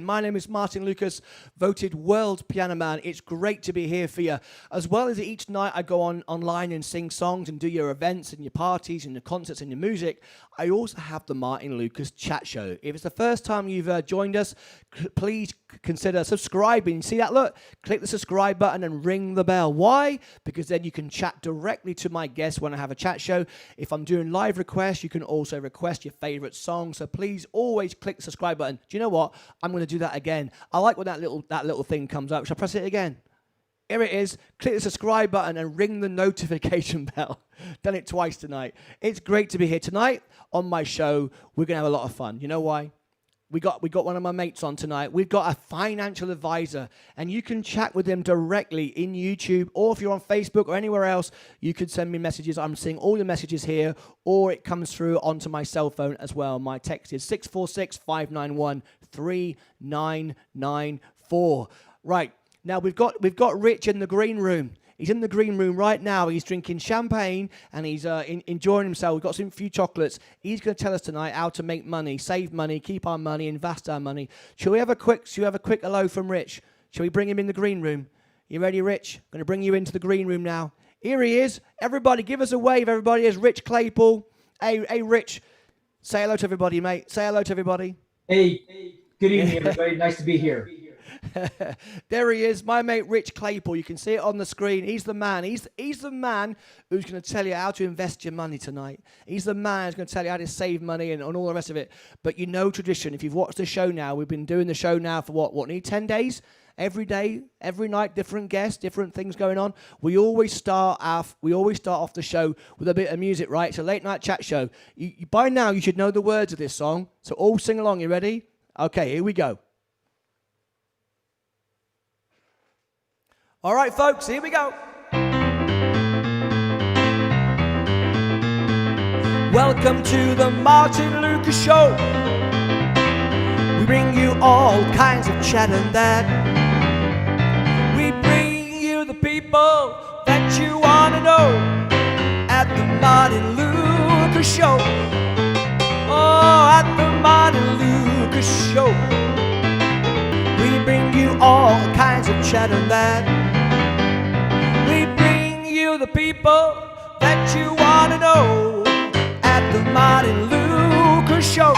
My name is Martyn Lucas, voted World Piano Man. It's great to be here for you. As well as each night I go online and sing songs and do your events and your parties and your concerts and your music, I also have the Martyn Lucas Chat Show. If it's the first time you've joined us, please consider subscribing. See that? Look, click the subscribe button and ring the bell. Why? Because then you can chat directly to my guests when I have a chat show. If I'm doing live requests, you can also request your favorite song. So please always click the subscribe button. Do you know what? I'm going to do that again. I like when that little thing comes up. Shall I press it again? Here it is. Click the subscribe button and ring the notification bell. Done it twice tonight. It's great to be here tonight on my show. We're going to have a lot of fun. You know why? We got one of my mates on tonight. We've got a financial advisor, and you can chat with him directly in YouTube, or if you're on Facebook or anywhere else, you could send me messages. I'm seeing all your messages here, or it comes through onto my cell phone as well. My text is 646-591-3994. Right, now we've got Rich in the green room. He's in the green room right now. He's drinking champagne and he's enjoying himself. We've got some few chocolates. He's going to tell us tonight how to make money, save money, keep our money, invest our money. Shall we have a quick hello from Rich? Shall we bring him in the green room? You ready, Rich? I'm going to bring you into the green room now. Here he is. Everybody, give us a wave. Everybody, is Rich Claypool. Hey, Rich. Say hello to everybody, mate. Say hello to everybody. Hey, good evening, everybody. Nice to be here. There he is, my mate Rich Claypool. You can see it on the screen. He's the man. He's the man who's going to tell you how to invest your money tonight. He's the man who's going to tell you how to save money and all the rest of it. But you know tradition. If you've watched the show now, we've been doing the show now for nearly 10 days? Every day, every night, different guests, different things going on. We always start off the show with a bit of music, right? It's a late night chat show. By now, you should know the words of this song. So all sing along. You ready? Okay, here we go. All right, folks, here we go. Welcome to the Martyn Lucas Show. We bring you all kinds of chat and that. We bring you the people that you want to know at the Martyn Lucas Show. Oh, at the Martyn Lucas Show. We bring you all kinds of chat and that. We bring you the people that you want to know at the Martyn Lucas Show.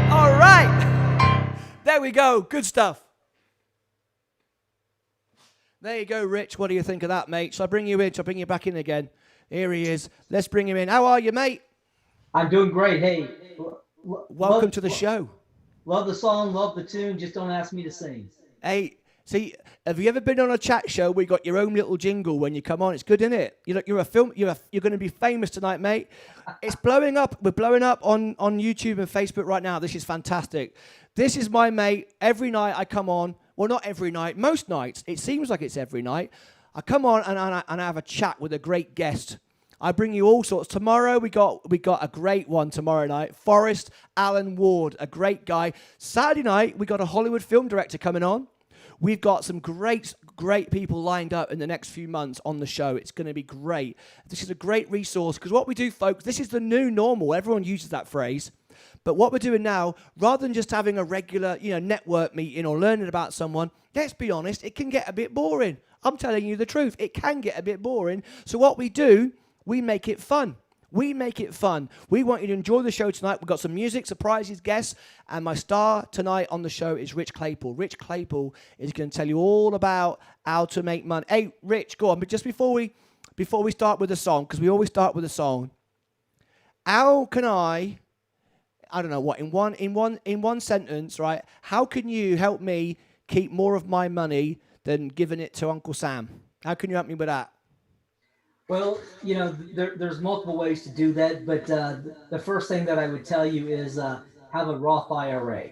All right. There we go. Good stuff. There you go, Rich. What do you think of that, mate? Shall I bring you in? Shall I bring you back in again? Here he is. Let's bring him in. How are you, mate? I'm doing great. Hey. Welcome to the show. Love the song, love the tune. Just don't ask me to sing. Hey, see, have you ever been on a chat show where you got your own little jingle when you come on? It's good, isn't it? You're going to be famous tonight, mate. It's blowing up. We're blowing up on YouTube and Facebook right now. This is fantastic. This is my mate. Every night I come on. Well, not every night. Most nights. It seems like it's every night. I come on and I have a chat with a great guest. I bring you all sorts. Tomorrow we got a great one tomorrow night. Forrest Allen Ward, a great guy. Saturday night we got a Hollywood film director coming on. We've got some great people lined up in the next few months on the show. It's going to be great. This is a great resource because what we do, folks, this is the new normal. Everyone uses that phrase. But what we're doing now, rather than just having a regular, network meeting or learning about someone, let's be honest, it can get a bit boring. I'm telling you the truth. It can get a bit boring. So what we do, we make it fun. We make it fun. We want you to enjoy the show tonight. We've got some music, surprises, guests, and my star tonight on the show is Rich Claypool. Rich Claypool is going to tell you all about how to make money. Hey, Rich, go on. But just before we start with the song, because we always start with a song, how can I don't know what, in one sentence, right? How can you help me keep more of my money than giving it to Uncle Sam? How can you help me with that? Well, there's multiple ways to do that, but the first thing that I would tell you is have a Roth IRA.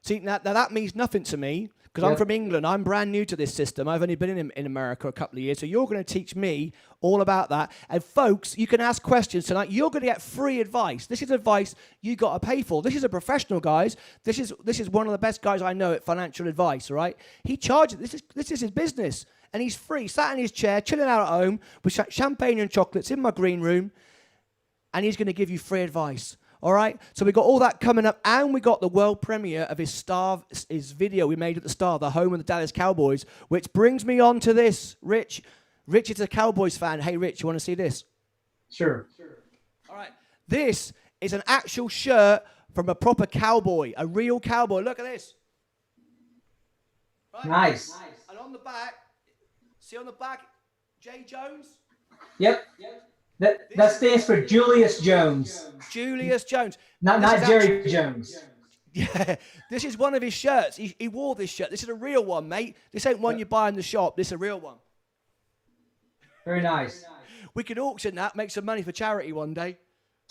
See, now that means nothing to me because I'm from England. I'm brand new to this system. I've only been in America a couple of years, so you're going to teach me all about that. And folks, you can ask questions tonight. You're going to get free advice. This is advice you got to pay for. This is a professional, guys. This is one of the best guys I know at financial advice. All right, he charges. This is his business. And he's free, sat in his chair, chilling out at home with champagne and chocolates in my green room. and he's going to give you free advice. All right? So we got all that coming up, and we got the world premiere of his video we made at the Star, the home of the Dallas Cowboys, which brings me on to this. Rich is a Cowboys fan. Hey, Rich, you want to see this? Sure. All right. This is an actual shirt from a proper cowboy, a real cowboy. Look at this. Right? Nice. And on the back, see on the back, J. Jones? Yep. That stands for Julius Jones. Julius Jones. Not Jerry Jones. Yeah, this is one of his shirts. He wore this shirt. This is a real one, mate. This ain't one you buy in the shop. This is a real one. Very nice. We could auction that, make some money for charity one day.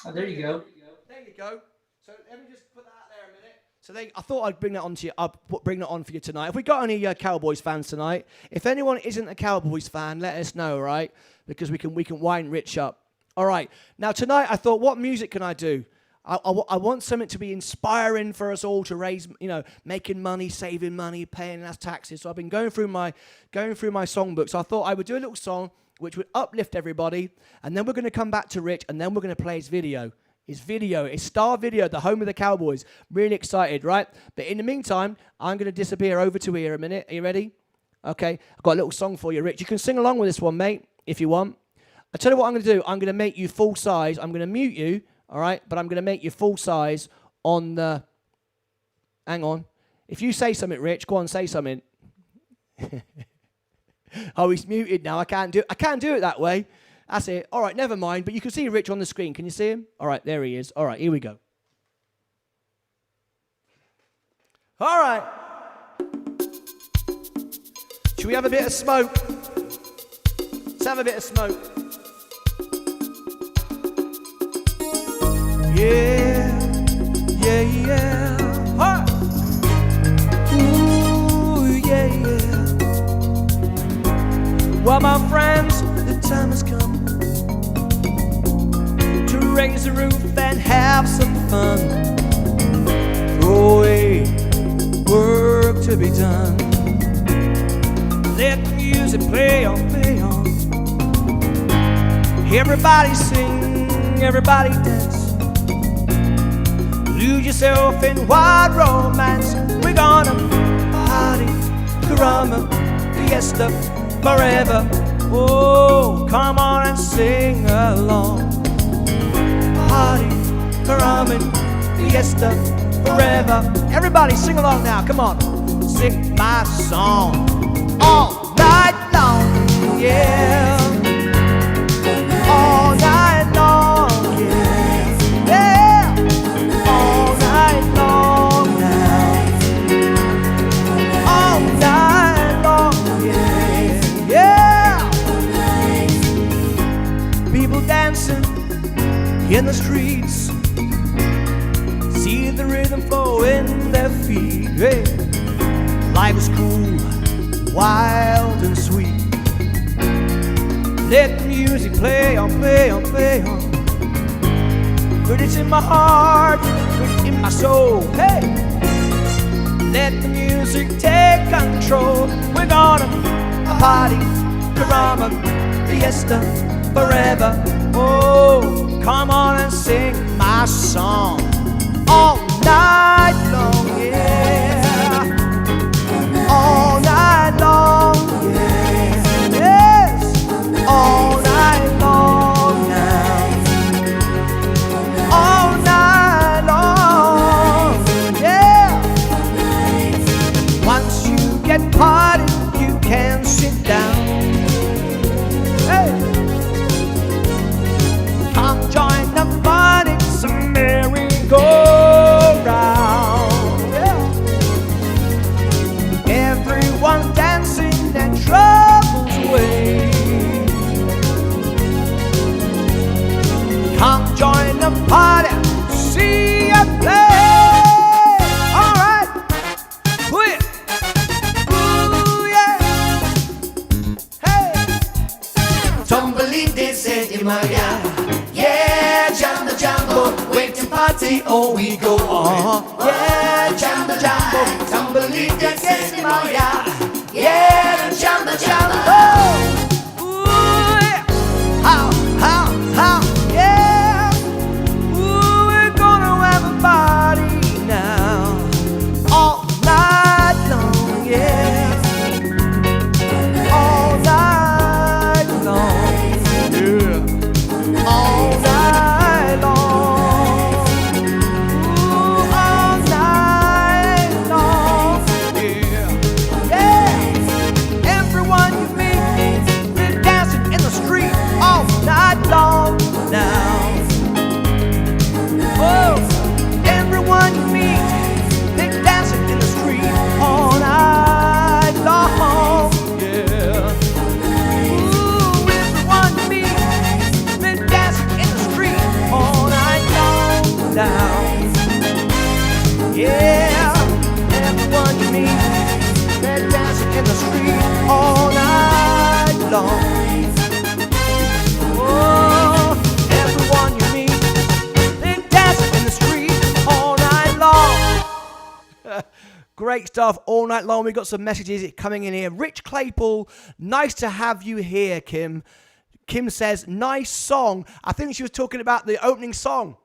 Oh, there you go. There you go. So let me just put that out there a minute. So I thought I'd bring that on to you. I'll bring that on for you tonight. If we got any Cowboys fans tonight, if anyone isn't a Cowboys fan, let us know, right? Because we can wind Rich up. All right. Now tonight I thought, what music can I do? I want something to be inspiring for us all to raise, making money, saving money, paying less taxes. So I've been going through my songbook. So I thought I would do a little song which would uplift everybody, and then we're going to come back to Rich, and then we're going to play his video. His Star video, the home of the Cowboys. Really excited, right? But in the meantime, I'm going to disappear over to here a minute. Are you ready? Okay. I've got a little song for you, Rich. You can sing along with this one, mate, if you want. I'll tell you what I'm going to do. I'm going to make you full size. I'm going to mute you, all right? But I'm going to make you full size on the... Hang on. If you say something, Rich, go on, say something. Oh, he's muted now. I can't do it that way. That's it. All right, never mind. But you can see Rich on the screen. Can you see him? All right, there he is. All right, here we go. All right. Should we have a bit of smoke? Let's have a bit of smoke. Yeah, yeah, yeah. All right. Ooh, yeah, yeah. Well, my friends, the time has come to raise the roof and have some fun. Throw away work to be done. Let the music play on, play on. Everybody sing, everybody dance. Lose yourself in wild romance. We're gonna party, caramba, fiesta, forever. Oh, come on and sing along. Party, caramba, fiesta, forever. Everybody sing along now, come on. Sing my song all night long, yeah. All night long, yeah. Yeah. All night long now. All night long, yeah. Yeah. People dancing in the streets, see the rhythm flow in their feet. Hey. Life is cool, wild and sweet. Let the music play on, play on, play on. Put it in my heart, put it in my soul. Hey, let the music take control. We're gonna party, caramba, fiesta, forever. Oh, come on and sing my song all night long, yeah. All night long, yeah. Yes, all night long now. All night long, yeah. Once you get party, you can sit down. Hey, come join the fun, it's a merry-go-round. Yeah. Everyone dancing and troubles away. Come join the party, see ya play. All right, ooh yeah, ooh yeah, hey. Tumbling dancing in my yard, yeah, jumbo jumbo, wait to party, oh we go on. Yeah, jumbo jumbo, tumbling dancing in my yard, yeah, jumbo jumbo. Ooh yeah, how, yeah. Great stuff all night long. We've got some messages coming in here. Rich Claypool, nice to have you here, Kim. Kim says, nice song. I think she was talking about the opening song.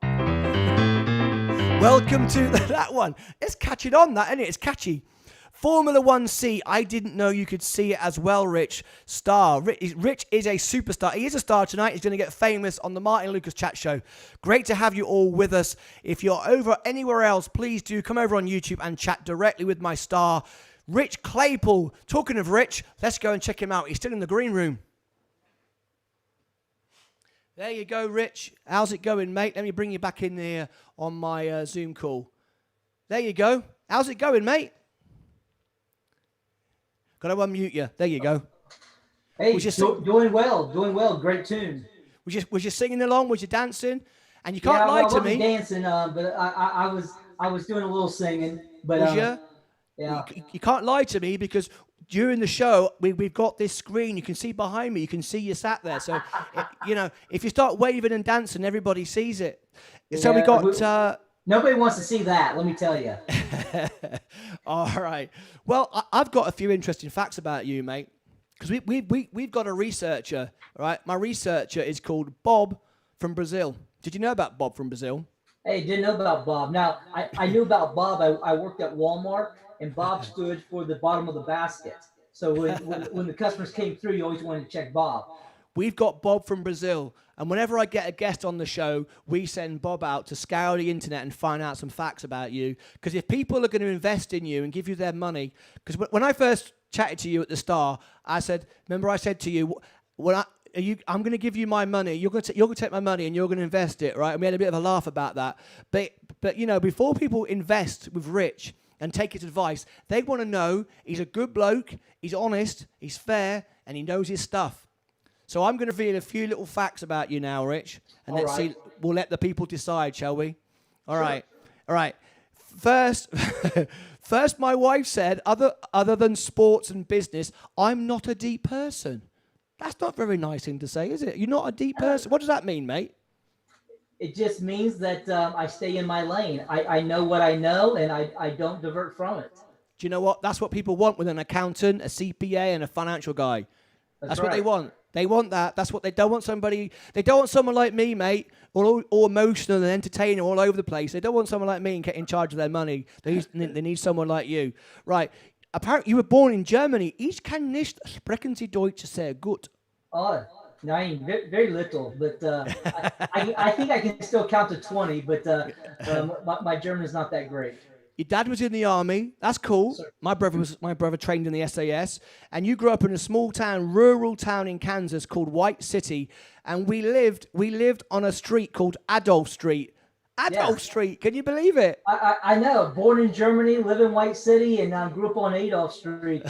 Welcome to that one. It's catching on, that, isn't it? It's catchy. Formula 1C, I didn't know you could see it as well, Rich. Star. Rich is a superstar. He is a star tonight. He's going to get famous on the Martyn Lucas Chat Show. Great to have you all with us. If you're over anywhere else, please do come over on YouTube and chat directly with my star, Rich Claypool. Talking of Rich, let's go and check him out. He's still in the green room. There you go, Rich. How's it going, mate? Let me bring you back in there on my Zoom call. There you go. How's it going, mate? Got to unmute you. There you go. Hey, doing well. Great tune. Was you singing along? Was you dancing? And you can't lie to me. Dancing, but I was doing a little singing. But was you? Yeah. You can't lie to me because during the show we've got this screen. You can see behind me. You can see you sat there. So if you start waving and dancing, everybody sees it. Yeah, so we got. Nobody wants to see that, let me tell you. All right. Well, I've got a few interesting facts about you, mate. Because we've got a researcher, right? My researcher is called Bob from Brazil. Did you know about Bob from Brazil? Hey, didn't know about Bob. Now, I knew about Bob. I worked at Walmart, and Bob stood for the bottom of the basket. So when the customers came through, you always wanted to check Bob. We've got Bob from Brazil. And whenever I get a guest on the show, we send Bob out to scour the internet and find out some facts about you. Because if people are going to invest in you and give you their money, because when I first chatted to you at the Star, I said to you, I'm going to give you my money. You're going to take my money and you're going to invest it, right? And we had a bit of a laugh about that. But before people invest with Rich and take his advice, they want to know he's a good bloke, he's honest, he's fair, and he knows his stuff. So I'm going to reveal a few little facts about you now, Rich, and let's see. We'll let the people decide, shall we? All right. First, my wife said, other than sports and business, I'm not a deep person. That's not a very nice thing to say, is it? You're not a deep person. What does that mean, mate? It just means that I stay in my lane. I know what I know, and I don't divert from it. Do you know what? That's what people want with an accountant, a CPA, and a financial guy. That's what they want. They want that. That's what they don't want. They don't want someone like me, mate, all emotional and entertaining all over the place. They don't want someone like me and get in charge of their money. They need someone like you. Right. Apparently, you were born in Germany. Ich kann nicht sprechen Sie Deutsch sehr gut. Oh, nein, very little. But I think I can still count to 20, but my German is not that great. Your dad was in the army. That's cool. Sir. My brother trained in the SAS, and you grew up in a small town, rural town in Kansas called White City, and we lived on a street called Adolf Street. Adolf Street. Can you believe it? I know. Born in Germany, live in White City, and grew up on Adolf Street.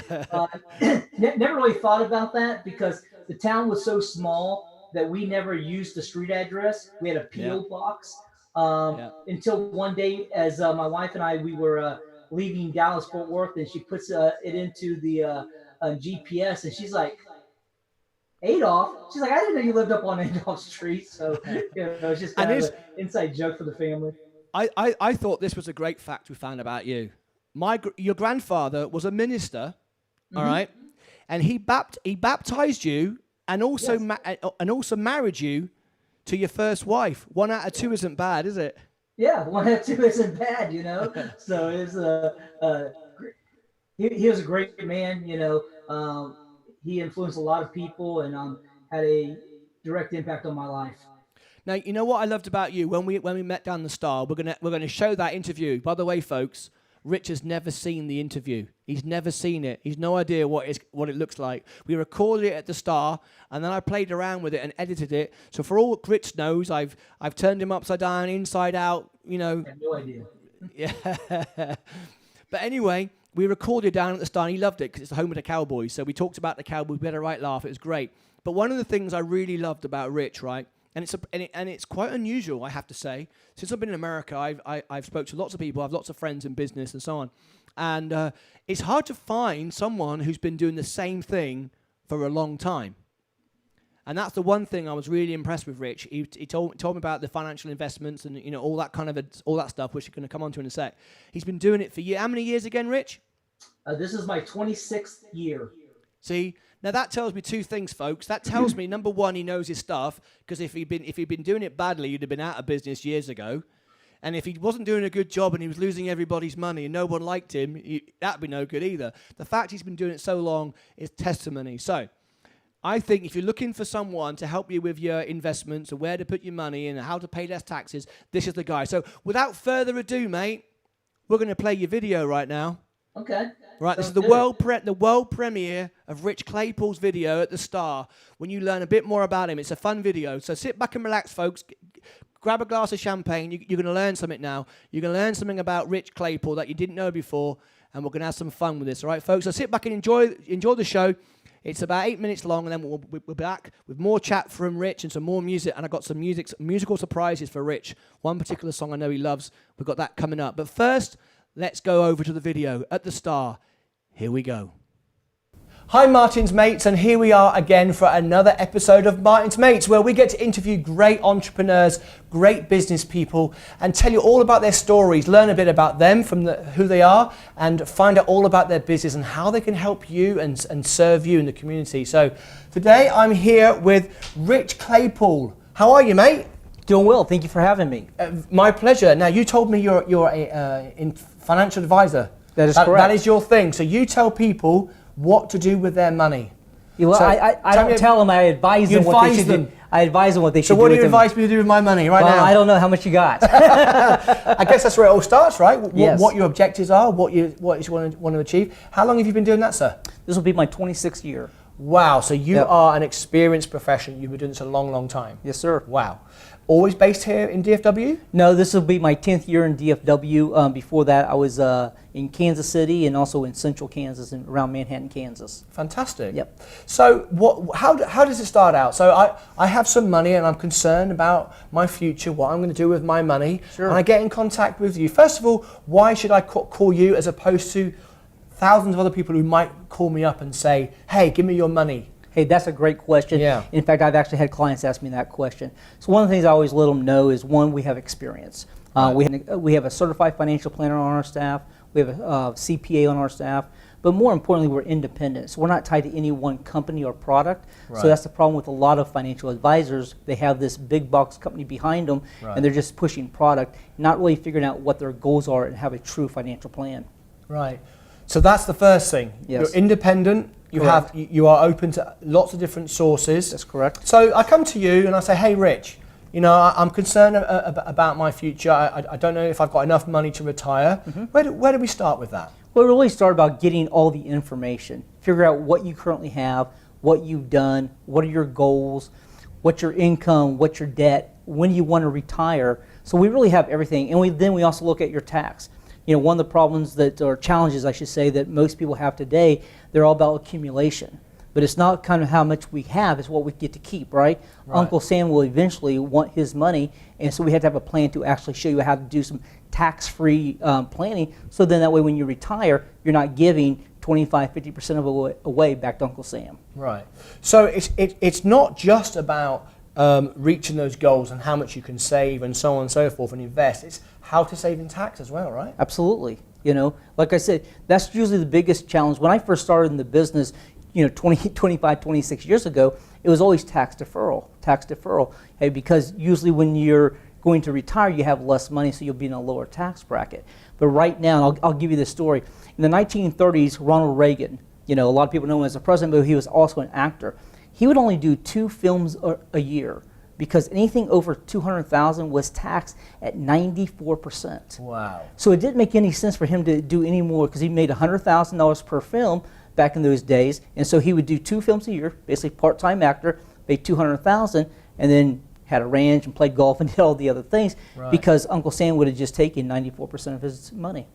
Never really thought about that because the town was so small that we never used the street address. We had a P.O. box. Until one day, as my wife and I, we were leaving Dallas-Fort Worth, and she puts it into the GPS, and she's like, Adolf? She's like, I didn't know you lived up on Adolf Street. So, it's just kind of an inside joke for the family. I thought this was a great fact we found about you. Your grandfather was a minister, all right? And he baptized you and also married you to your first wife. 1 out of 2 isn't bad, is it? Yeah, 1 out of 2 isn't bad, So it's he was a great man, He influenced a lot of people and had a direct impact on my life. Now, you know what I loved about you when we met down the Star. We're gonna show that interview. By the way, folks, Rich has never seen the interview. He's never seen it. He's no idea what it looks like. We recorded it at the Star, and then I played around with it and edited it. So for all Rich knows, I've turned him upside down, inside out. I have no idea. Yeah. But anyway, we recorded down at the Star, and he loved it because it's the home of the Cowboys. So we talked about the Cowboys. We had a right laugh. It was great. But one of the things I really loved about Rich, right? And it's quite unusual, I have to say. Since I've been in America, I've spoke to lots of people. I have lots of friends in business and so on. And it's hard to find someone who's been doing the same thing for a long time. And that's the one thing I was really impressed with Rich. He told me about the financial investments and, you know, all that kind of all that stuff, which we're going to come on to in a sec. He's been doing it for years. How many years again, Rich? This is my 26th year. See, now that tells me two things, folks. That tells me, number one, he knows his stuff, because if he'd been doing it badly, he'd have been out of business years ago. And if he wasn't doing a good job and he was losing everybody's money and no one liked him, that'd be no good either. The fact he's been doing it so long is testimony. So I think if you're looking for someone to help you with your investments and where to put your money and how to pay less taxes, this is the guy. So without further ado, mate, we're going to play your video right now. Okay. Right, this is the world premiere of Rich Claypool's video at the Star. When you learn a bit more about him, it's a fun video. So sit back and relax, folks. Grab a glass of champagne. You're going to learn something now. You're going to learn something about Rich Claypool that you didn't know before, and we're going to have some fun with this. All right, folks. So sit back and enjoy the show. It's about 8 minutes long, and then we'll be back with more chat from Rich and some more music. And I've got some musical surprises for Rich. One particular song I know he loves. We've got that coming up. But first, let's go over to the video at the Star. Here we go. Hi Martyn's Mates, and here we are again for another episode of Martyn's Mates, where we get to interview great entrepreneurs, great business people, and tell you all about their stories, learn a bit about them from who they are, and find out all about their business and how they can help you and serve you in the community. So today I'm here with Rich Claypool. How are you, mate? Doing well. Thank you for having me. My pleasure. Now, you told me you're a financial advisor. That is correct. That is your thing. So you tell people what to do with their money. Yeah, well, so I don't tell them. I advise them what they should do. I advise them what they should do. So what do you with advise me to do with my money right now? I don't know how much you got. I guess that's where it all starts, right? Yes. What your objectives are, what you want to achieve. How long have you been doing that, sir? This will be my 26th year. Wow. So you are an experienced professional. You've been doing this a long, long time. Yes, sir. Wow. Always based here in DFW? No, this will be my 10th year in DFW. Before that, I was in Kansas City and also in central Kansas and around Manhattan, Kansas. Fantastic. Yep. So how does it start out? So I have some money and I'm concerned about my future, what I'm going to do with my money. Sure. And I get in contact with you. First of all, why should I call you as opposed to thousands of other people who might call me up and say, hey, give me your money? Hey, that's a great question. Yeah. In fact, I've actually had clients ask me that question. So one of the things I always let them know is, one, we have experience. We have a certified financial planner on our staff. We have a CPA on our staff. But more importantly, we're independent. So we're not tied to any one company or product. Right. So that's the problem with a lot of financial advisors. They have this big box company behind them, Right. and they're just pushing product, not really figuring out what their goals are and have a true financial plan. Right. So that's the first thing. Yes. You're independent. You are open to lots of different sources. That's correct. So I come to you and I say, hey, Rich, you know, I'm concerned about my future. I don't know if I've got enough money to retire. Mm-hmm. Where do we start with that? Well, it really started about getting all the information. Figure out what you currently have, what you've done, what are your goals, what's your income, what's your debt, when you want to retire. So we really have everything. And then we also look at your tax. You know, one of the problems or challenges, I should say, that most people have today, they're all about accumulation. But it's not kind of how much we have, it's what we get to keep, right? Uncle Sam will eventually want his money, and so we have to have a plan to actually show you how to do some tax-free planning, so then that way when you retire, you're not giving 25, 50% of it away back to Uncle Sam. Right. So it's not just about reaching those goals and how much you can save and so on and so forth and invest. It's how to save in tax as well, right? Absolutely. You know, like I said, that's usually the biggest challenge. When I first started in the business, you know, 25, 26 years ago, it was always tax deferral. Hey, because usually when you're going to retire, you have less money, so you'll be in a lower tax bracket. But right now, and I'll give you this story. In the 1930s, Ronald Reagan, you know, a lot of people know him as a president, but he was also an actor. He would only do 2 films a year because anything over 200,000 was taxed at 94%. Wow. So it didn't make any sense for him to do any more because he made $100,000 per film back in those days, and so he would do 2 films a year, basically part-time actor, made $200,000, and then had a ranch and played golf and did all the other things because Uncle Sam would have just taken 94% of his money.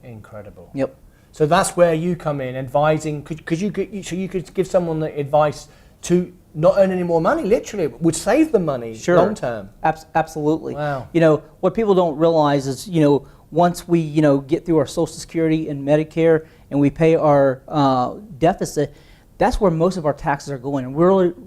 Incredible. Yep. So that's where you come in, advising. Could you give someone the advice to not earn any more money, literally, would save them money long term? Absolutely. Wow. You know, what people don't realize is, you know, once we, you know, get through our Social Security and Medicare and we pay our deficit, that's where most of our taxes are going. And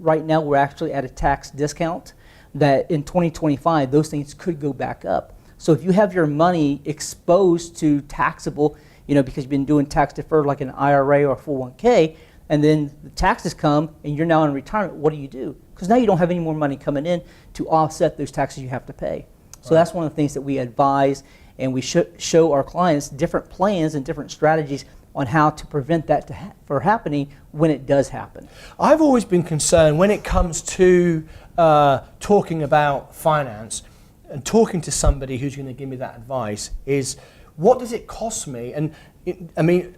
right now, we're actually at a tax discount that in 2025, those things could go back up. So if you have your money exposed to taxable, because you've been doing tax deferred like an IRA or 401k, and then the taxes come and you're now in retirement, what do? Because now you don't have any more money coming in to offset those taxes you have to pay. So that's one of the things that we advise, and we show our clients different plans and different strategies on how to prevent that from happening when it does happen. I've always been concerned when it comes to talking about finance and talking to somebody who's going to give me that advice is, what does it cost me? And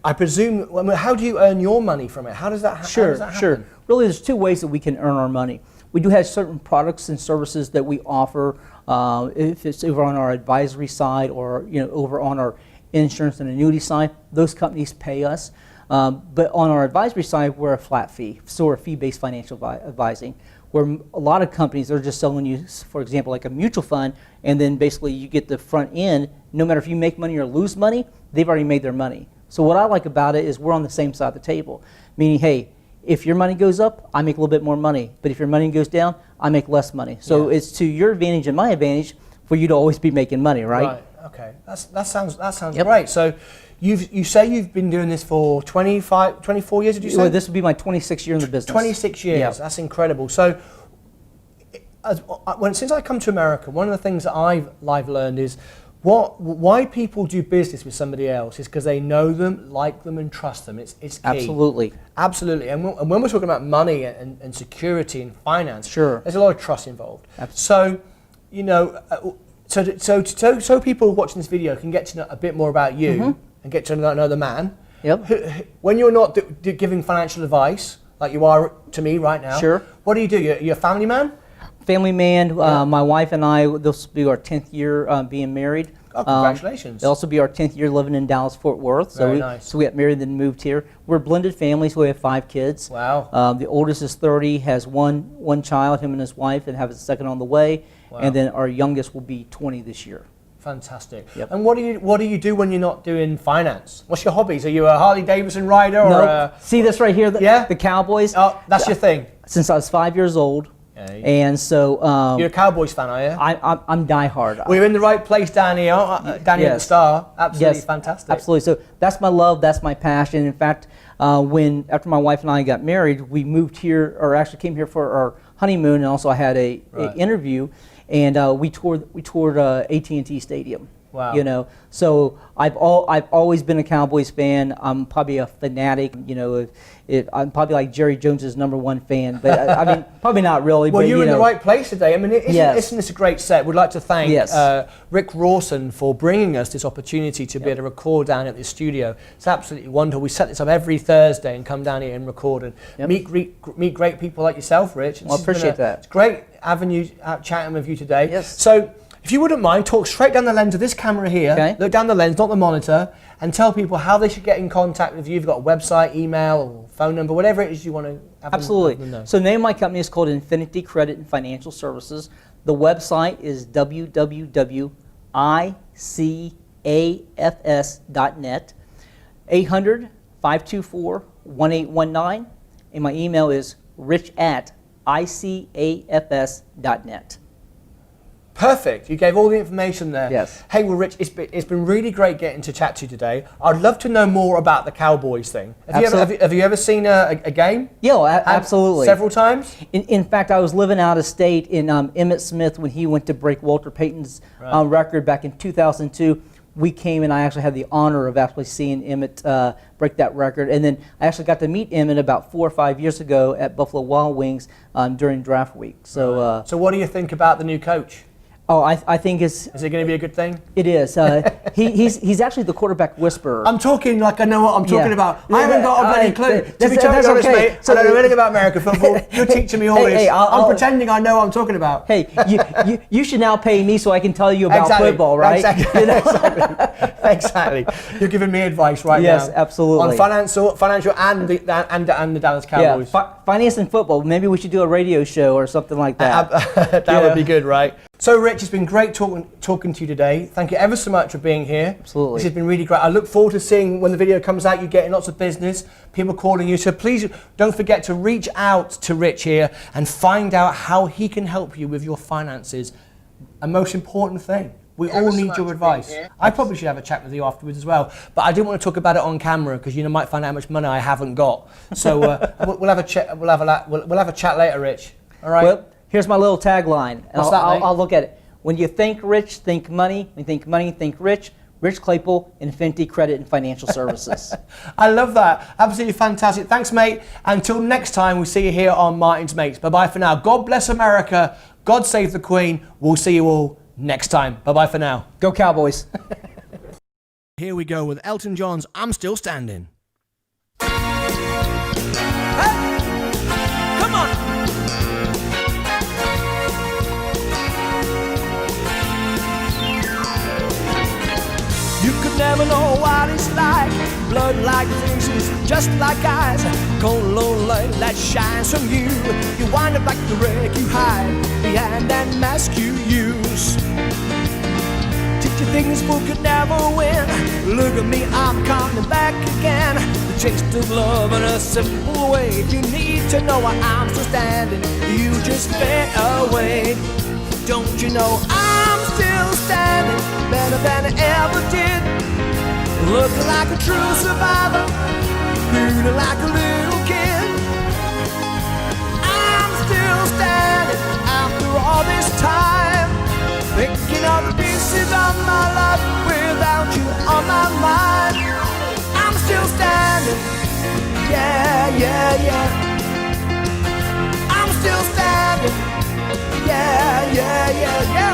I presume, how do you earn your money from it? How does that happen? Sure. Really, there's two ways that we can earn our money. We do have certain products and services that we offer, if it's over on our advisory side or over on our insurance and annuity side. Those companies pay us. But on our advisory side, we're a flat fee. So we're a fee-based financial advising, where a lot of companies are just selling you, for example, like a mutual fund, and then basically you get the front end. No matter if you make money or lose money, they've already made their money. So what I like about it is we're on the same side of the table, meaning, hey, if your money goes up, I make a little bit more money. But if your money goes down, I make less money. So it's to your advantage and my advantage for you to always be making money, right? Right. Okay. That sounds great. So you say you've been doing this for 24 years, did you say? Well, this would be my 26th year in the business. 26 years. Yep. That's incredible. So since I come to America, one of the things that I've learned is why people do business with somebody else is because they know them, like them, and trust them. It's key. Absolutely. And when we're talking about money and security and finance, sure, there's a lot of trust involved. Absolutely. So, so people watching this video can get to know a bit more about you and get to know the man. Yep. When you're not giving financial advice like you are to me right now, sure, what do? You're a family man? Family man. My wife and I, this will be our 10th year being married. Oh, congratulations. It'll also be our 10th year living in Dallas, Fort Worth. Very nice. So we got married and moved here. We're a blended family, so we have 5 kids. Wow. The oldest is 30, has one child, him and his wife, and have a second on the way. Wow. And then our youngest will be 20 this year. Fantastic. Yep. And what do you do when you're not doing finance? What's your hobbies? Are you a Harley Davidson rider or No. See this right here? The Cowboys? Oh, that's your thing. Since I was 5 years old. Okay. And so you're a Cowboys fan, are you? I'm diehard. We're in the right place down here, down here at the Star. Absolutely fantastic. Absolutely. So that's my love. That's my passion. In fact, after my wife and I got married, we moved here, or actually came here for our honeymoon, and also I had a interview, and we toured AT&T Stadium. Wow. So I've always been a Cowboys fan. I'm probably a fanatic. I'm probably like Jerry Jones's #1 fan, but I mean, probably not really. Well, but, you're in the right place today. I mean, Yes. isn't this a great set? We'd like to thank Yes. Rick Rawson for bringing us this opportunity to be able to record down at this studio. It's absolutely wonderful. We set this up every Thursday and come down here and record and meet great people like yourself, Rich. Well, I appreciate that. It's a great avenue chatting with you today. Yes. So, if you wouldn't mind, talk straight down the lens of this camera here. Okay. Look down the lens, not the monitor, and tell people how they should get in contact with you. If you've got a website, email, or phone number, whatever it is you want to have Absolutely. them know. So the name of my company is called Infinity Credit and Financial Services. The website is www.icafs.net. 800-524-1819. And my email is rich@icafs.net. Perfect. You gave all the information there. Yes. Hey, well, Rich, it's been really great getting to chat to you today. I'd love to know more about the Cowboys thing. Have you ever seen a game? Yeah, absolutely. Several times? In fact, I was living out of state in Emmitt Smith when he went to break Walter Payton's record back in 2002. We came and I actually had the honor of actually seeing Emmitt break that record. And then I actually got to meet Emmitt about 4 or 5 years ago at Buffalo Wild Wings during draft week. So, so what do you think about the new coach? Oh, I think is it going to be a good thing? It is. He's actually the quarterback whisperer. I'm talking like I know what I'm talking about. I haven't got a bloody clue. To be That's totally honest, okay. mate, I don't know anything about American football. You're teaching me all this. Hey, I'm pretending I know what I'm talking about. Hey, you should now pay me so I can tell you about football, right? Exactly. Exactly. You're giving me advice right now. Yes, absolutely. On financial and the Dallas Cowboys. Yeah, finance and football. Maybe we should do a radio show or something like that. That would be good, right? So, Rich, it's been great talking to you today. Thank you ever so much for being here. Absolutely. This has been really great. I look forward to seeing when the video comes out, you getting lots of business, people calling you. So please don't forget to reach out to Rich here and find out how he can help you with your finances. A most important thing. We all need your advice. I probably should have a chat with you afterwards as well, but I didn't want to talk about it on camera because you might find out how much money I haven't got. So we'll have a chat. We'll have a chat later, Rich. All right. Well, here's my little tagline. And What's that, mate? I'll look at it. When you think rich, think money. When you think money, think rich. Rich Claypool, Infinity Credit and Financial Services. I love that. Absolutely fantastic. Thanks, mate. Until next time, we'll see you here on Martyn's Mates. Bye-bye for now. God bless America. God save the Queen. We'll see you all next time. Bye-bye for now. Go Cowboys. Here we go with Elton John's I'm Still Standing. You could never know what it's like. Blood like faces, just like eyes. Cold lonely that shines from you. You wind up like the wreck you hide behind that mask you use. Did you think this fool could never win? Look at me, I'm coming back again. The taste of love in a simple way. You need to know why I'm still standing. You just fade away. Don't you know I'm still standing, better than I ever did. Looking like a true survivor, feeling like a little kid. I'm still standing after all this time, picking up pieces of my life without you on my mind. I'm still standing, yeah, yeah, yeah. I'm still standing, yeah, yeah, yeah, yeah.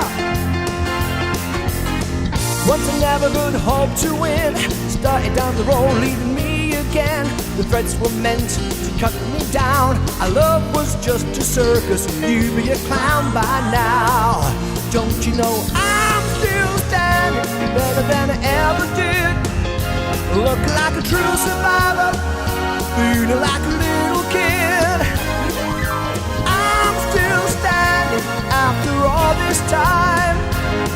Once I never could hope to win, started down the road leaving me again. The threats were meant to cut me down. Our love was just a circus, you'd be a clown by now. Don't you know I'm still standing, better than I ever did. Looking like a true survivor, feeling like a little kid. I'm still standing after all this time,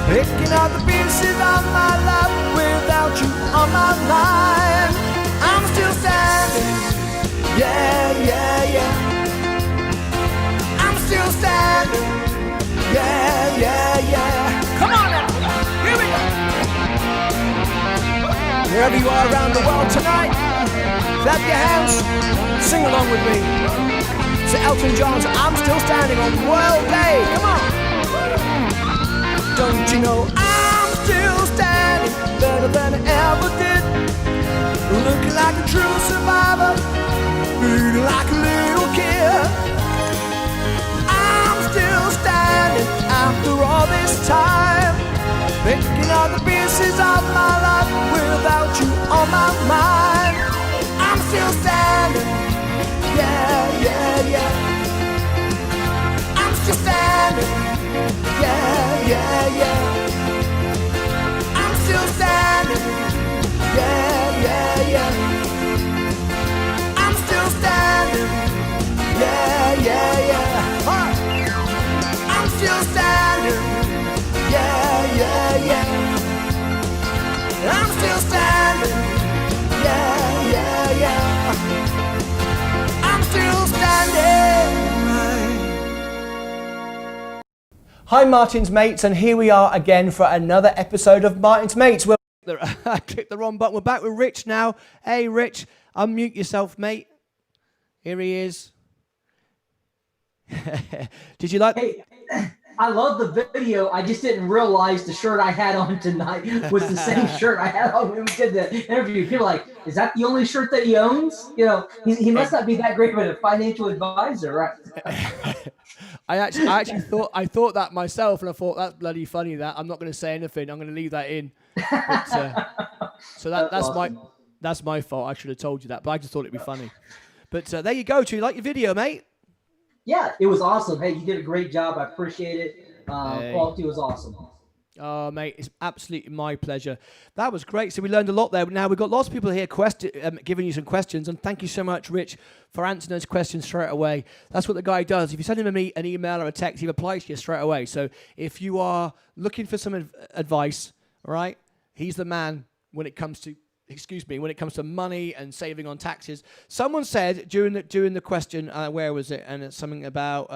picking up the pieces of my life without you on my mind. I'm still standing, yeah, yeah, yeah. I'm still standing, yeah, yeah, yeah. Come on now, here we go. Wherever you are around the world tonight, clap your hands, sing along with me. To Elton John's I'm Still Standing on World Day, come on. Don't you know I'm still standing, better than I ever did. Looking like a true survivor, feeling like a little kid. I'm still standing after all this time, picking up the pieces of my life without you on my mind. I'm still standing, yeah, yeah, yeah. I'm still standing, yeah, yeah, yeah. I'm still standing, yeah, yeah, yeah. I'm still standing, yeah, yeah, yeah. All right. I'm still standing, yeah, yeah, yeah. I'm still standing, yeah, yeah, yeah. I'm still standing. Hi Martyn's Mates, and here we are again for another episode of Martyn's Mates. I clicked the wrong button. We're back with Rich now. Hey Rich, unmute yourself, mate. Here he is. Did you like... Hey, I love the video. I just didn't realize the shirt I had on tonight was the same shirt I had on when we did the interview. People are like, is that the only shirt that he owns? You know, he must not be that great of a financial advisor, right? I actually thought that myself, and I thought that's bloody funny. That I'm not going to say anything. I'm going to leave that in. But, so that's awesome. That's my fault. I should have told you that, but I just thought it'd be funny. But there you go. Do you like your video, mate? Yeah, it was awesome. Hey, you did a great job. I appreciate it. Quality was awesome. Oh, mate, it's absolutely my pleasure. That was great. So we learned a lot there. Now we've got lots of people here giving you some questions, and thank you so much, Rich, for answering those questions straight away. That's what the guy does. If you send him an email or a text, he replies to you straight away. So if you are looking for some advice, all right, he's the man when it comes to money and saving on taxes. Someone said during the question, where was it? And it's something about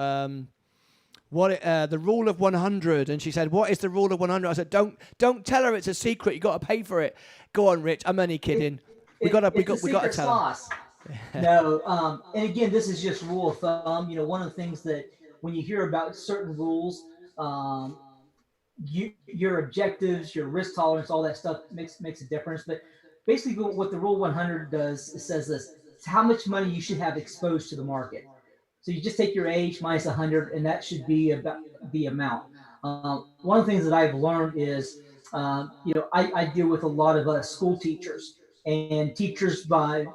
the rule of 100. And she said, "What is the rule of 100?" I said, "Don't tell her it's a secret. You got to pay for it." Go on, Rich. I'm only kidding. We got to tell her. No, and again, this is just rule of thumb. One of the things that when you hear about certain rules, your objectives, your risk tolerance, all that stuff makes a difference. But basically, what the Rule 100 does, it says this: it's how much money you should have exposed to the market. So you just take your age minus 100, and that should be about the amount. One of the things that I've learned is, I deal with a lot of school teachers, and teachers they're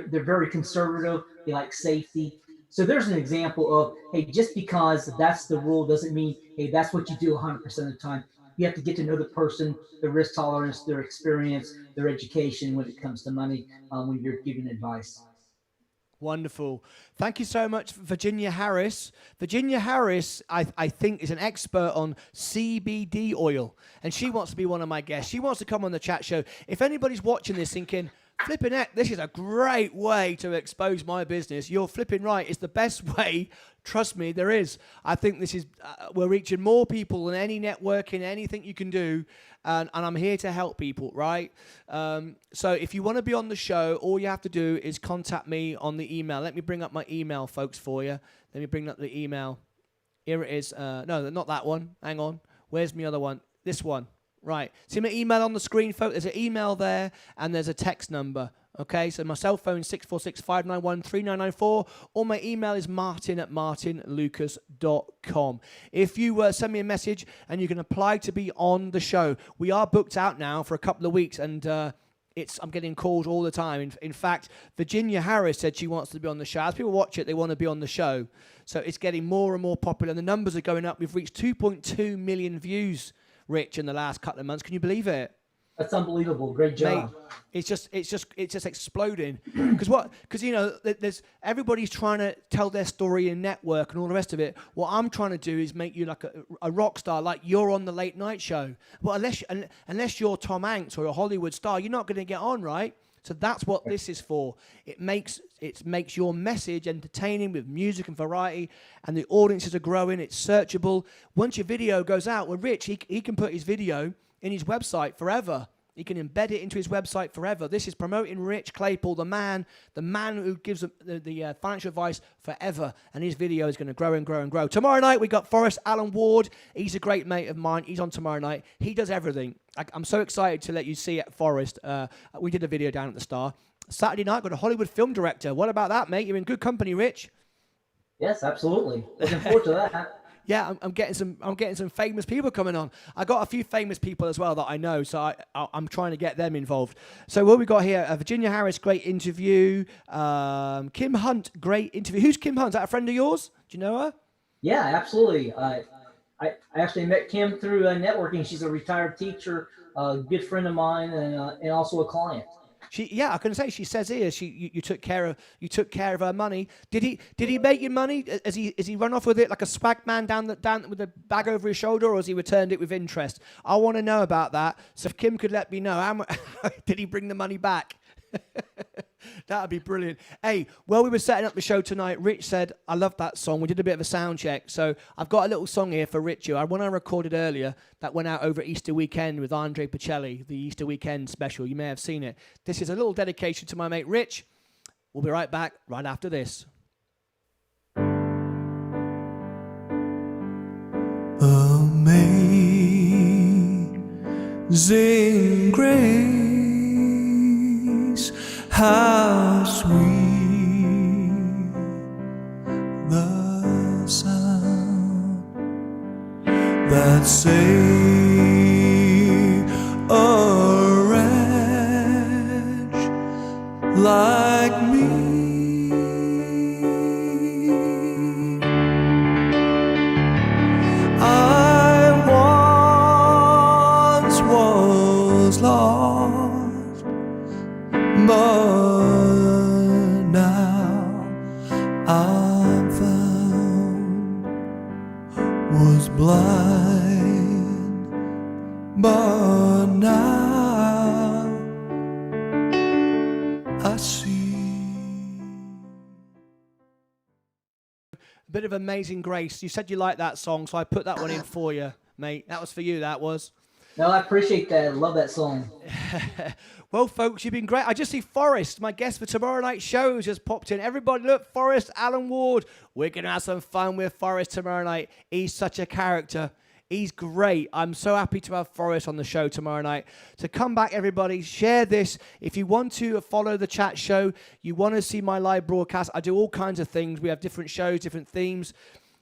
very conservative. They like safety. So there's an example of, hey, just because that's the rule doesn't mean, hey, that's what you do 100% of the time. You have to get to know the person, their risk tolerance, their experience, their education when it comes to money, when you're giving advice. Wonderful. Thank you so much, Virginia Harris. Virginia Harris, I think, is an expert on CBD oil, and she wants to be one of my guests. She wants to come on the chat show. If anybody's watching this thinking, flipping heck, this is a great way to expose my business, you're flipping right. It's the best way. Trust me, there is. I think this is, we're reaching more people than any networking, anything you can do. And I'm here to help people, right? So if you want to be on the show, all you have to do is contact me on the email. Let me bring up my email, folks, for you. Let me bring up the email. Here it is. No, not that one. Hang on. Where's my other one? This one. Right. See my email on the screen, folks? There's an email there, and there's a text number. Okay, so my cell phone is 646-591-3994, or my email is martyn@martynlucas.com. If you send me a message and you can apply to be on the show, we are booked out now for a couple of weeks, and I'm getting called all the time. In fact, Virginia Harris said she wants to be on the show. As people watch it, they want to be on the show. So it's getting more and more popular, and the numbers are going up. We've reached 2.2 million views, Rich, in the last couple of months. Can you believe it? That's unbelievable. Great job. Mate, it's just exploding. Because there's everybody's trying to tell their story and network and all the rest of it. What I'm trying to do is make you like a rock star, like you're on the late night show. Well, unless you're Tom Hanks or a Hollywood star, you're not going to get on, right? So that's what this is for. It makes your message entertaining with music and variety, and the audiences are growing. It's searchable. Once your video goes out, well, Rich, he can put his video in his website forever. He can embed it into his website forever. This is promoting Rich Claypool, the man who gives the financial advice forever. And his video is going to grow and grow and grow. Tomorrow night, we got Forrest Allen Ward. He's a great mate of mine. He's on tomorrow night. He does everything. I'm so excited to let you see it, Forrest. We did a video down at the Star. Saturday night, got a Hollywood film director. What about that, mate? You're in good company, Rich. Yes, absolutely. Looking forward to that. Yeah, I'm getting some famous people coming on. I got a few famous people as well that I know, so I'm trying to get them involved. So what we got here? Virginia Harris, great interview. Kim Hunt, great interview. Who's Kim Hunt? Is that a friend of yours? Do you know her? Yeah, absolutely. I actually met Kim through networking. She's a retired teacher, a good friend of mine, and also a client. I can say she says here you took care of her money. Did he make you money? Has he run off with it like a swag man down with the bag over his shoulder, or has he returned it with interest? I want to know about that. So if Kim could let me know, how much did he bring the money back? That'd be brilliant. Hey, while we were setting up the show tonight, Rich said, I love that song. We did a bit of a sound check. So I've got a little song here for Rich. One I recorded earlier that went out over Easter weekend with Andre Pacelli, the Easter weekend special. You may have seen it. This is a little dedication to my mate Rich. We'll be right back right after this. Amazing grace, how sweet the sound that saved a wretch like me. I was lost, but now I'm found. Was blind, but now I see. A bit of Amazing Grace. You said you liked that song, so I put that one in for you, mate. That was for you, that was. No, I appreciate that. I love that song. Well, folks, you've been great. I just see Forrest, my guest for tomorrow night's show, just popped in. Everybody, look, Forrest, Alan Ward. We're going to have some fun with Forrest tomorrow night. He's such a character. He's great. I'm so happy to have Forrest on the show tomorrow night. So come back, everybody. Share this. If you want to follow the chat show, you want to see my live broadcast, I do all kinds of things. We have different shows, different themes.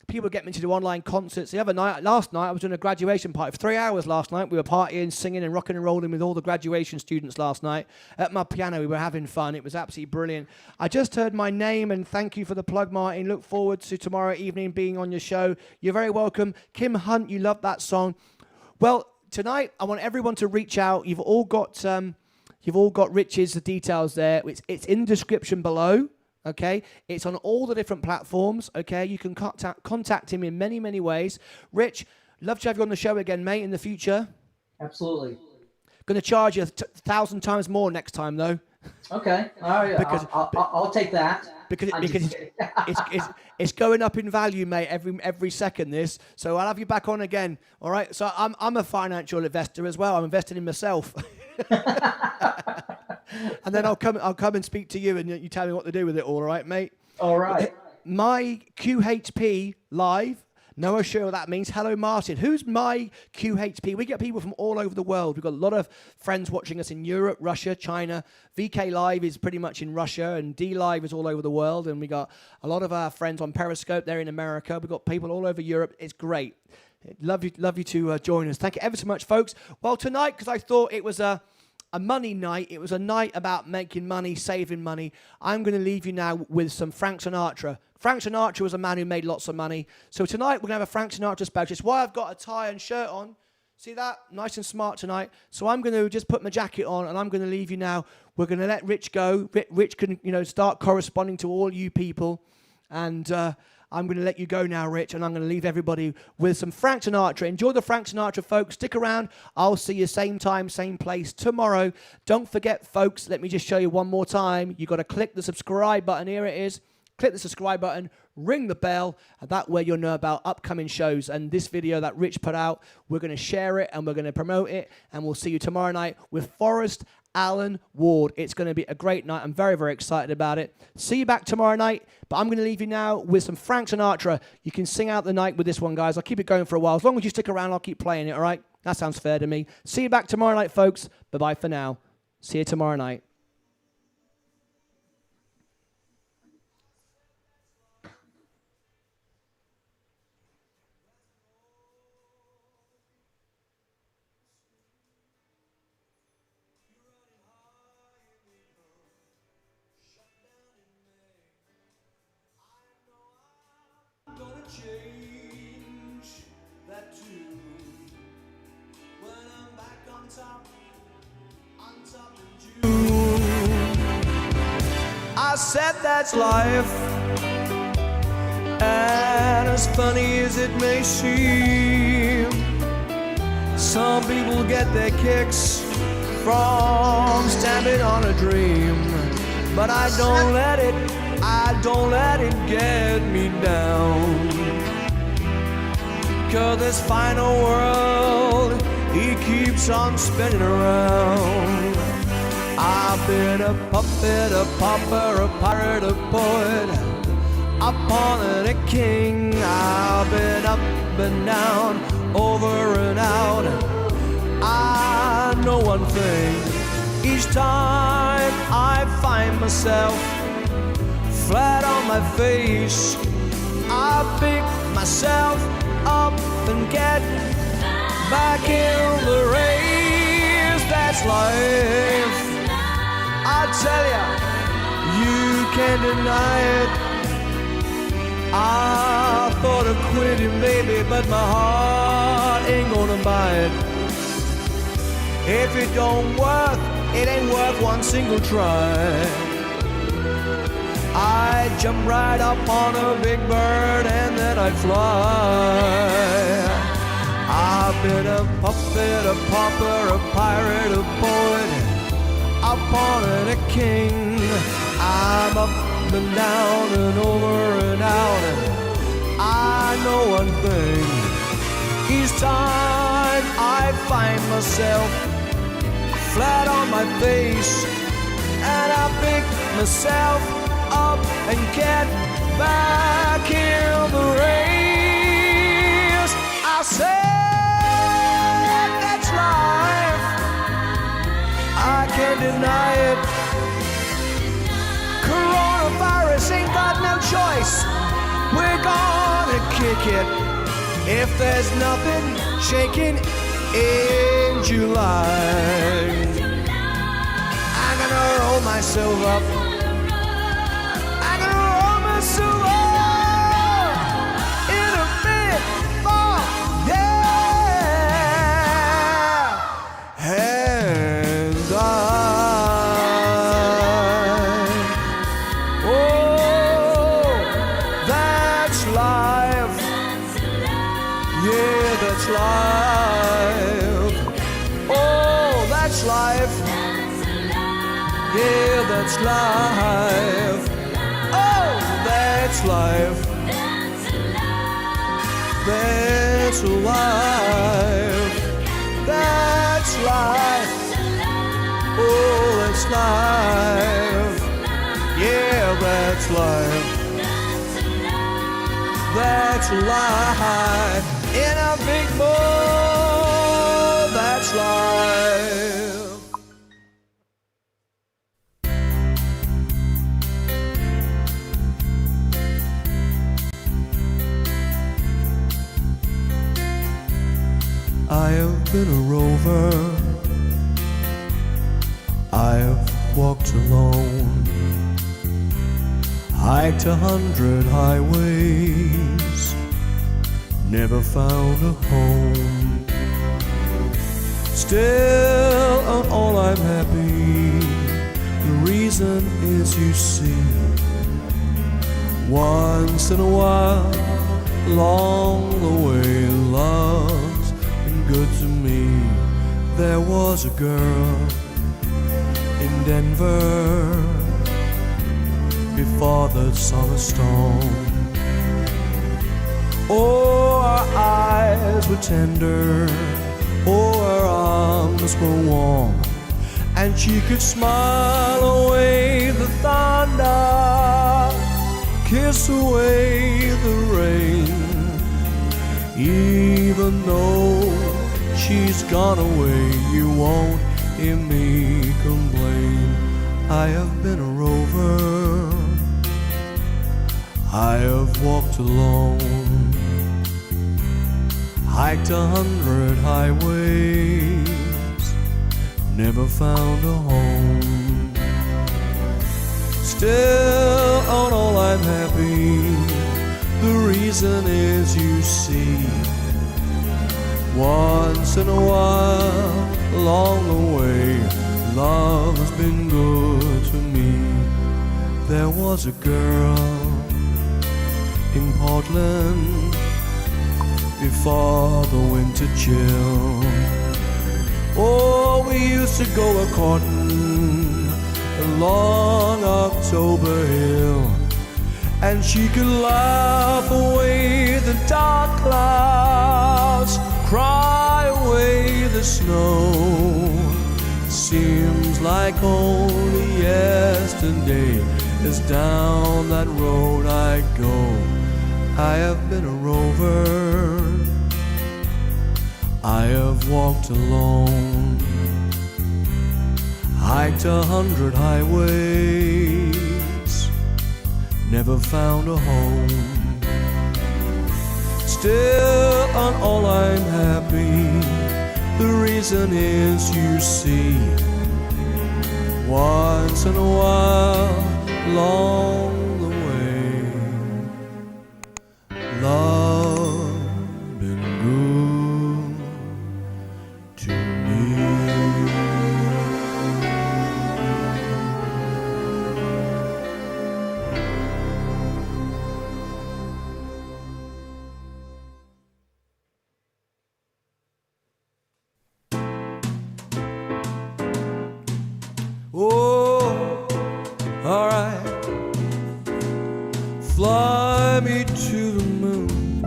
People get me to do online concerts. The other night, last night, I was doing a graduation party for 3 hours last night. We were partying, singing, and rocking and rolling with all the graduation students last night. At my piano, we were having fun. It was absolutely brilliant. I just heard my name, and thank you for the plug, Martyn. Look forward to tomorrow evening being on your show. You're very welcome. Kim Hunt, you love that song. Well, tonight, I want everyone to reach out. You've all got Rich's details there. It's in the description below. Okay, it's on all the different platforms. Okay, you can contact him in many, many ways. Rich, love to have you on the show again, mate, in the future. Absolutely. Going to charge you 1,000 times more next time, though. Okay, all right. Because- I'll take that. Because I'm just it's going up in value, mate, every second. This, so I'll have you back on again. All right. So I'm a financial investor as well. I'm investing in myself. And then I'll come and speak to you, and you tell me what to do with it. All right, mate. All right. My QHP live. No, I'm sure what that means. Hello, Martyn. Who's my QHP? We get people from all over the world. We've got a lot of friends watching us in Europe, Russia, China. VK Live is pretty much in Russia, and D Live is all over the world. And we got a lot of our friends on Periscope. They're in America. We've got people all over Europe. It's great. Love you to join us. Thank you ever so much, folks. Well, tonight, because I thought it was a money night. It was a night about making money, saving money. I'm going to leave you now with some Frank Sinatra. Frank Sinatra was a man who made lots of money. So tonight we're going to have a Frank Sinatra special. It's why I've got a tie and shirt on. See that? Nice and smart tonight. So I'm going to just put my jacket on, and I'm going to leave you now. We're going to let Rich go. Rich can, start corresponding to all you people. And I'm going to let you go now, Rich, and I'm going to leave everybody with some Frank Sinatra. Enjoy the Frank Sinatra, folks. Stick around. I'll see you same time, same place tomorrow. Don't forget, folks, let me just show you one more time. You've got to click the subscribe button. Here it is. Click the subscribe button, ring the bell, and that way you'll know about upcoming shows. And this video that Rich put out, we're going to share it, and we're going to promote it, and we'll see you tomorrow night with Forrest Alan Ward. It's going to be a great night. I'm very, very excited about it. See you back tomorrow night, but I'm going to leave you now with some Frank Sinatra. You can sing out the night with this one, guys. I'll keep it going for a while. As long as you stick around, I'll keep playing it, all right? That sounds fair to me. See you back tomorrow night, folks. Bye-bye for now. See you tomorrow night. Change that tune when I'm back on top in June. I said that's life, and as funny as it may seem, some people get their kicks from standing on a dream, but I don't let it get me down. 'Cause this final world, he keeps on spinning around. I've been a puppet, a pauper, a pirate, a poet, a pawn and a king. I've been up and down, over and out. I know one thing, each time I find myself flat on my face, I pick myself up and get back in the race. That's life. I tell ya, you can't deny it. I thought of quitting, baby, but my heart ain't gonna buy it. If it don't work, it ain't worth one single try. I'd jump right up on a big bird and then I'd fly. I've been a puppet, a pauper, a pirate, a poet, a pawn and a king. I'm up and down and over and out, and I know one thing. Each time I find myself flat on my face, and I pick myself up and get back in the race. I said that's life, I can't deny it. Coronavirus ain't got no choice, we're gonna kick it. If there's nothing shaking in July, I'm gonna roll myself up. I'm gonna roll myself up in a big ball, yeah. And oh, that's life. Yeah, that's life. Oh, that's life. Yeah, that's life. Oh, that's life. That's life. That's life. Oh, that's life. Yeah, that's life. That's life. In a big bowl, that's life. I have been a rover, I have walked alone, hiked 100 highways, never found a home. Still on all I'm happy, the reason is you see, once in a while, along the way, love's been good to me. There was a girl in Denver before the summer storm. Oh, her eyes were tender, oh, her arms were warm, and she could smile away the thunder, kiss away the rain. Even though she's gone away, you won't hear me complain. I have been a rover, I have walked alone, hiked 100 highways, never found a home. Still on all I'm happy, the reason is you see, once in a while, along the way, love has been good to me. There was a girl in Portland before the winter chill. Oh, we used to go a-courting along October Hill, and she could laugh away the dark clouds, cry away the snow. Seems like only yesterday, as down that road I go. I have been a rover, I have walked alone, hiked 100 highways, never found a home. Still on all I'm happy, the reason is you see, once in a while, along the way, love been good to me. me to the moon.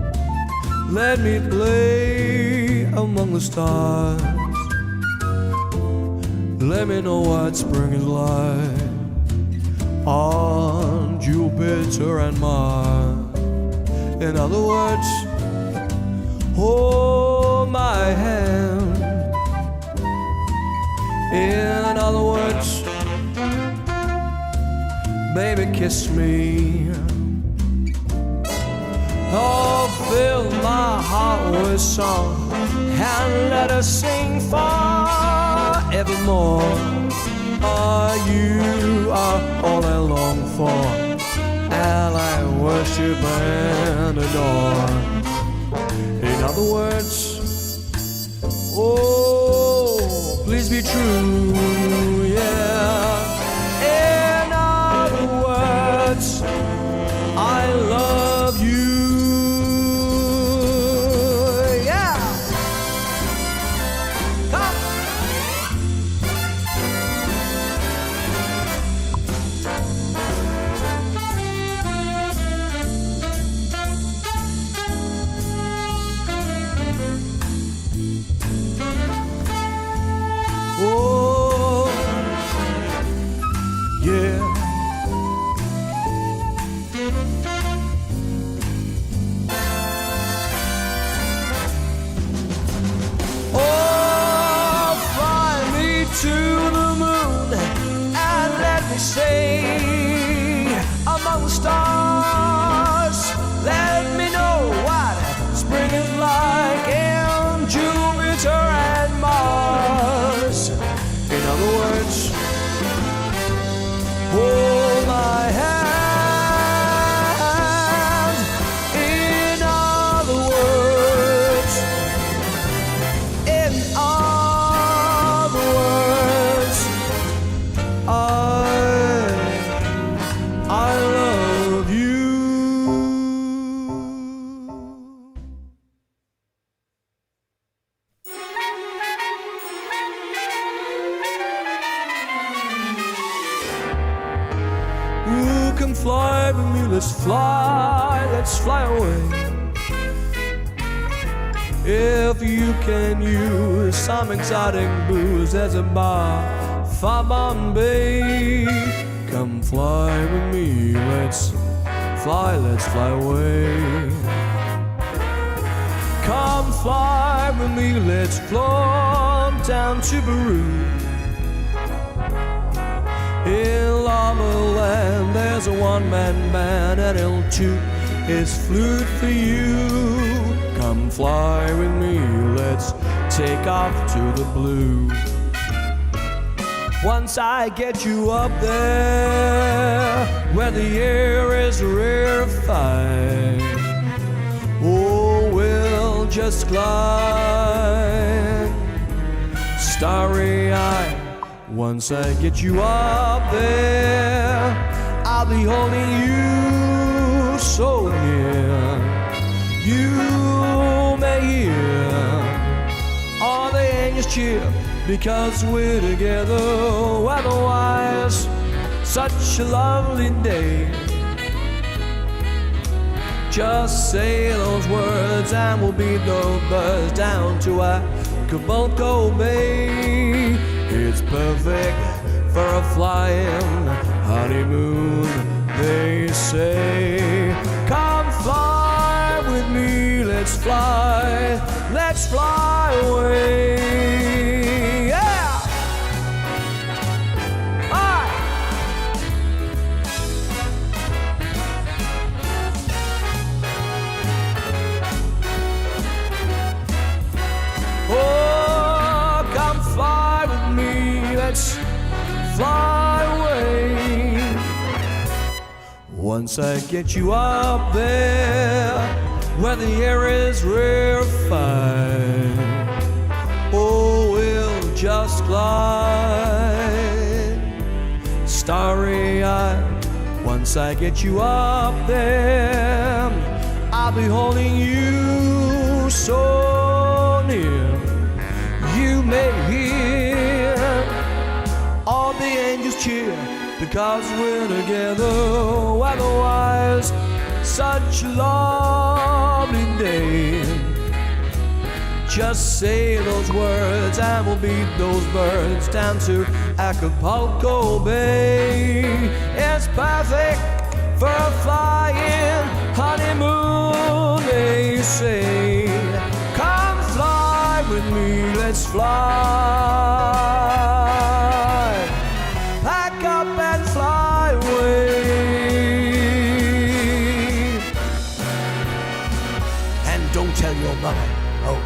Let me play among the stars. Let me know what spring is like on Jupiter and Mars. In other words, hold my hand. In other words, baby, kiss me. Oh, fill my heart with song and let us sing forevermore. You are all I long for, and I worship and adore. In other words, oh, please be true, yeah. In other words, I love you. Oh, yeah. Oh, fly me to the moon and let me sing among the stars. Let me know what spring is like in Jupiter and Mars. In other words, hold my hand. In other words, I love you. You can fly with me, let's fly away. If you can use some exotic booze as a bar for Bombay, come fly with me, let's fly away. Come fly with me, let's float down to Peru. In Lava Land, there's a one-man band, and he'll toot his flute for you. Come fly with me, let's take off to the blue. Once I get you up there, where the air is rarefied, oh, we'll just glide, starry-eyed. Once I get you up there, I'll be holding you so near. You may hear all the angels cheer, because we're together. Otherwise, such a lovely day. Just say those words and we'll be no birds down to Acapulco Bay. It's perfect for a flying honeymoon, they say. Come fly with me, let's fly away. Yeah! All right. Oh, come fly with me, let's fly away. Once I get you up there, where the air is rarefied, oh, we'll just glide, starry-eyed. Once I get you up there, I'll be holding you so near. You may hear all the angels cheer, because we're together. Otherwise, such a lovely day. Just say those words and we'll beat those birds down to Acapulco Bay. It's perfect for a flying honeymoon, they say. Come fly with me, let's fly. Pack up and fly away. And don't tell your mother. Oh.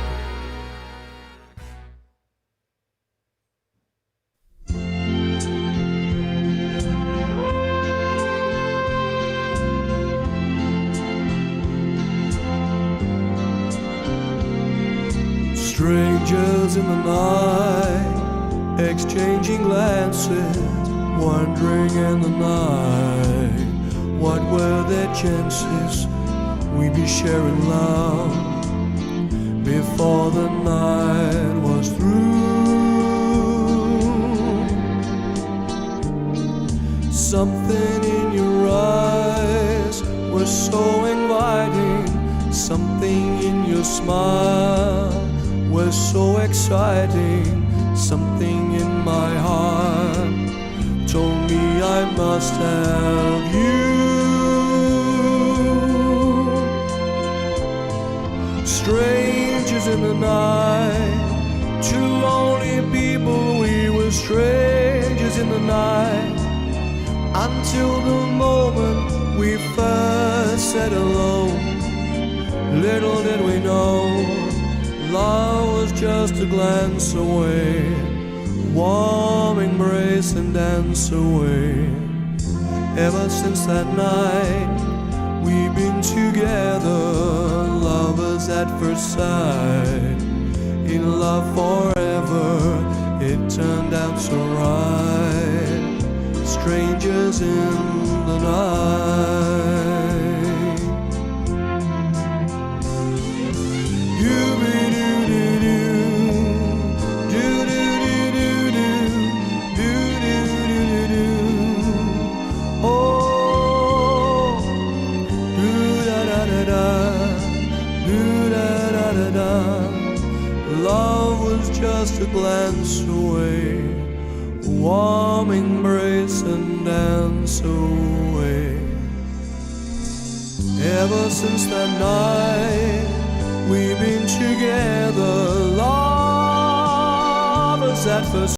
Strangers in the night, exchanging glances, wandering in the night. What were their chances we'd be sharing love before the night was through? Something in your eyes was so inviting, something in your smile was so exciting, something in my heart told me I must have you. Strangers in the night, two lonely people, we were strangers in the night, until the moment we first said hello. Little did we know, love was just a glance away, warm embrace and dance away. Ever since that night, we've been together, lovers at first sight, in love forever, it turned out so right. Strangers in the night. Love was just a glance away, warm embrace and dance away. Ever since that night, we've been together, lovers at first